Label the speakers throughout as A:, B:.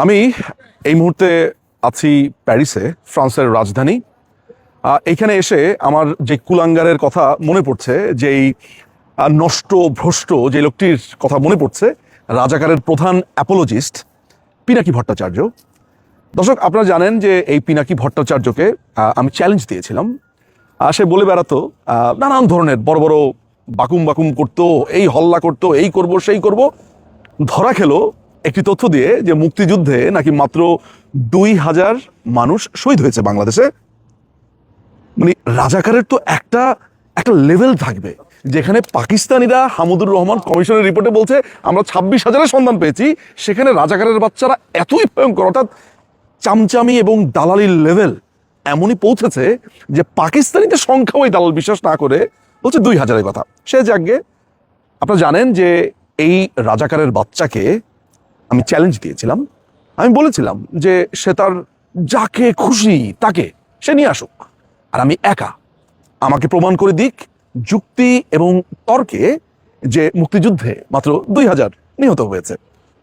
A: আমি এই মুহূর্তে আছি প্যারিসে, ফ্রান্সের রাজধানী। এইখানে এসে আমার যে কুলাঙ্গারের কথা মনে পড়ছে, যেই নষ্ট ভ্রষ্ট যে লোকটির কথা মনে পড়ছে, রাজাকারের প্রধান অ্যাপোলজিস্ট পিনাকি ভট্টাচার্য। দর্শক, আপনারা জানেন যে এই পিনাকি ভট্টাচার্যকে আমি চ্যালেঞ্জ দিয়েছিলাম। সে বলে বেড়াতো নানান ধরনের বড় বড় বাকুম বাকুম করতো, এই হল্লা করতো, এই করব সেই করব। ধরা খেলো একটি তথ্য দিয়ে যে মুক্তিযুদ্ধে নাকি মাত্র 2000 মানুষ শহীদ হয়েছে বাংলাদেশে। মানে রাজাকারের তো একটা লেভেল থাকবে, যেখানে পাকিস্তানিরা হামুদুর রহমান কমিশনের রিপোর্টে বলছে আমরা 26,000-এর সন্ধান পেয়েছি, সেখানে রাজাকারের বাচ্চারা এতই ভয়ঙ্কর, অর্থাৎ চামচামি এবং দালালির লেভেল এমনই পৌঁছেছে যে পাকিস্তানিদের সংখ্যাও এই দালাল বিশ্বাস না করে বলছে 2000-এর কথা। সে যাকে আপনারা জানেন যে এই রাজাকারের বাচ্চাকে আমি চ্যালেঞ্জ দিয়েছিলাম। আমি বলেছিলাম যে সে তার যাকে খুশি তাকে সে নিয়ে আসুক, আর আমি একা, আমাকে প্রমাণ করে দিক যুক্তি এবং তর্কে যে মুক্তিযুদ্ধে মাত্র 2000 নিহত হয়েছে।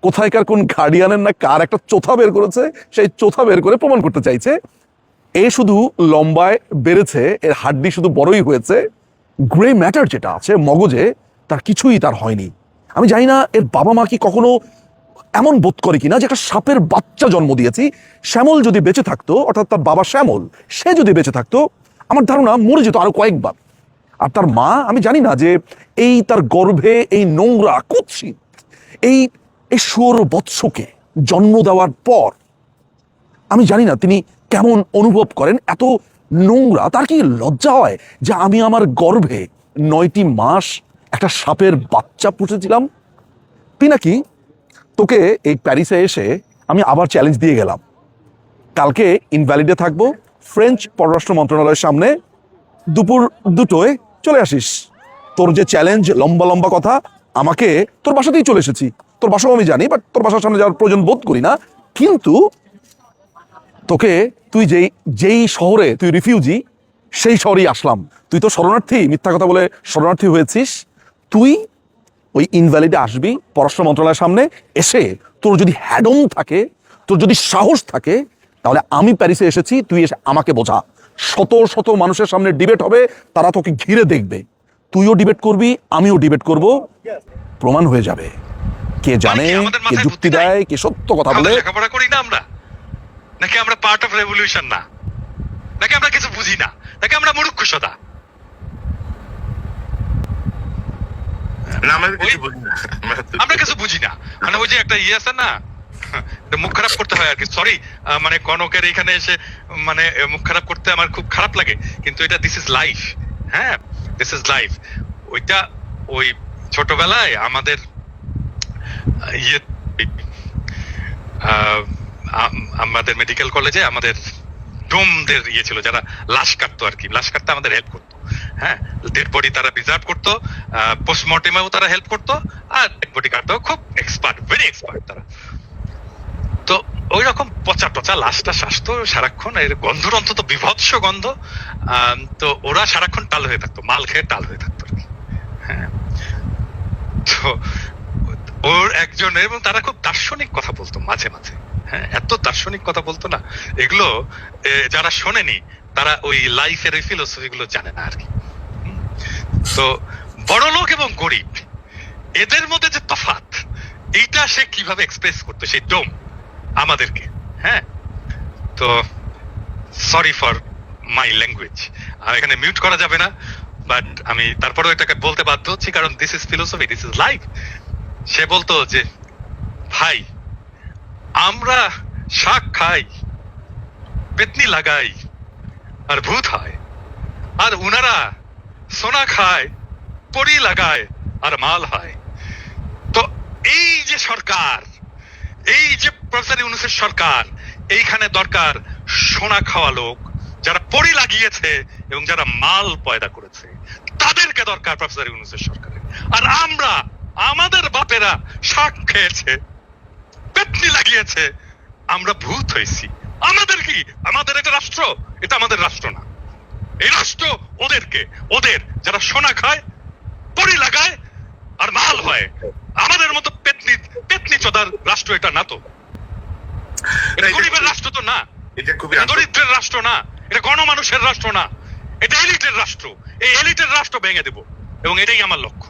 A: কোথায়কার কোন গার্ডিয়ানের না কার একটা চোথা বের করেছে, সেই চোথা বের করে প্রমাণ করতে চাইছে এ শুধু লম্বায় বেড়েছে, এর হাড্ডি শুধু বড়ই হয়েছে, গ্রে ম্যাটার যেটা আছে মগজে তার কিছুই তার হয়নি। আমি জানি না এর বাবা মা কি কখনো এমন বোধ করে কিনা যে একটা সাপের বাচ্চা জন্ম দিয়েছি। শ্যামল যদি বেঁচে থাকতো, অর্থাৎ তার বাবা শ্যামল, সে যদি বেঁচে থাকতো, আমার ধারণা মরে যেত আরো কয়েকবার। আর তার মা, আমি জানি না যে এই তার গর্ভে এই নোংরা কুৎসিত এই শুয়োর বৎসকে জন্ম দেওয়ার পর আমি জানি না তিনি কেমন অনুভব করেন। এত নোংরা, তার কি লজ্জা হয় যে আমি আমার গর্ভে 9টি মাস একটা সাপের বাচ্চা পুষেছিলাম? পিনাকি, তোকে এই প্যারিসে এসে আমি আবার চ্যালেঞ্জ দিয়ে গেলাম, কালকে ইনভ্যালিডে থাকবো, ফ্রেঞ্চ পররাষ্ট্র মন্ত্রণালয়ের সামনে দুপুর 2টোয় চলে আসিস। তোর যে চ্যালেঞ্জ, লম্বা লম্বা কথা, আমাকে তোর বাসাতেই চলে এসেছি, তোর বাসাও আমি জানি, বাট তোর বাসার সামনে যাওয়ার প্রয়োজন বোধ করি না। কিন্তু তোকে তুই যেই শহরে তুই রিফিউজি, সেই শহরেই আসলাম। তুই তো শরণার্থী, মিথ্যা কথা বলে শরণার্থী হয়েছিস। তুই ওই ইনভ্যালিডে আসবি পররাষ্ট্র মন্ত্রণালয়ের সামনে এসে, তোর যদি হ্যাডম থাকে, তোর যদি সাহস থাকে, তাহলে আমি প্যারিসে এসেছি, তুই এসে আমাকে বোঝা। শত শত মানুষের সামনে ডিবেট হবে, তারা তোকে ঘিরে দেখবে, তুইও ডিবেট করবি, আমিও ডিবেট করব, প্রমাণ হয়ে যাবে কে জানে, কে যুক্তি দেয়, কে সত্য কথা বলে।
B: লেখাপড়া করি না আমরা, নাকি আমরা পার্ট অফ রেভলিউশন না, নাকি আমরা কিছু বুঝি না, নাকি আমরা মূর্খ সদা? আমরা কিছু বুঝি না, মানে ওই যে একটা ইয়ে আছে না, মুখ খারাপ করতে হয় আর কি। সরি, মানে কনকের এখানে এসে মানে মুখ খারাপ করতে আমার খুব খারাপ লাগে, কিন্তু এটা দিস ইজ লাইফ। হ্যাঁ, দিস ইজ লাইফ। ওইটা ওই ছোটবেলায় আমাদের ইয়ে, আমাদের মেডিকেল কলেজে আমাদের ডোমদের ইয়ে ছিল, যারা লাশ কাটতো আর কি, লাশ কাটতে আমাদের হেল্প করতো। হ্যাঁ, ডেড বডি তারা প্রিজার্ভ করতো, পোস্টমর্টেমেও তারা হেল্প করতো, আর ডেড বডি কাটতেও খুব এক্সপার্ট, ভেরি এক্সপার্ট তারা। তো ওই রকম পচা টচা লাশটা আসতো সারাক্ষণ, এর গন্ধ অন্তত বিভৎস গন্ধ। তো ওরা সারাক্ষণ টাল হয়ে থাকতো, মাল খেয়ে টাল হয়ে থাকতো আর কি। হ্যাঁ, তো ওর একজন, এবং তারা খুব দার্শনিক কথা বলতো মাঝে মাঝে। হ্যাঁ, এত দার্শনিক কথা বলতো না, এগুলো যারা শোনেনি তারা ওই লাইফের ওই ফিলোসফি গুলো জানে না আর কি। তো বড় লোক এবং গরিব, এদের মধ্যে যে তফাৎ, এইটা সে কিভাবে এক্সপ্রেস করতো সেই ডোম আমাদেরকে। হ্যাঁ, তো সরি ফর মাই ল্যাঙ্গুয়েজ, এখানে মিউট করা যাবে না, বাট আমি তারপরেও এটাকে বলতে বাধ্য হচ্ছি, কারণ this is philosophy, this is life. সে বলতো যে ভাই, আমরা শাক খাই, পেতনি লাগাই, আর ভূত হয়, আর উনারা সোনা খায়, পরি লাগায়, আর মাল হয়। তো এই যে সরকার, এই যে প্রফেসর ইউনূসের সরকার, এইখানে দরকার সোনা খাওয়া লোক, যারা পরি লাগিয়েছে এবং যারা মাল পয়দা করেছে, তাদেরকে দরকার প্রফেসর ইউনূসের সরকারের। আর আমরা, আমাদের বাপেরা শাক খেয়েছে, পেতনি লাগিয়েছে, আমরা ভূত হয়েছি। আমাদের কি, আমাদের এটা রাষ্ট্র? এটা আমাদের রাষ্ট্র না, এই রাষ্ট্র ওদের যারা সোনা খায়, পরি লাগায়, আর মাল হয়। আমাদের মতো পেতনি পেতনি চোদার রাষ্ট্র এটা না তো, এটা গরিবের রাষ্ট্র তো না,
C: এটা খুবই
B: এটা দরিদ্রের রাষ্ট্র না, এটা গণমানুষের রাষ্ট্র না, এটা এলিটের রাষ্ট্র। এই এলিটের রাষ্ট্র ভেঙে দেব এবং এটাই আমার লক্ষ্য।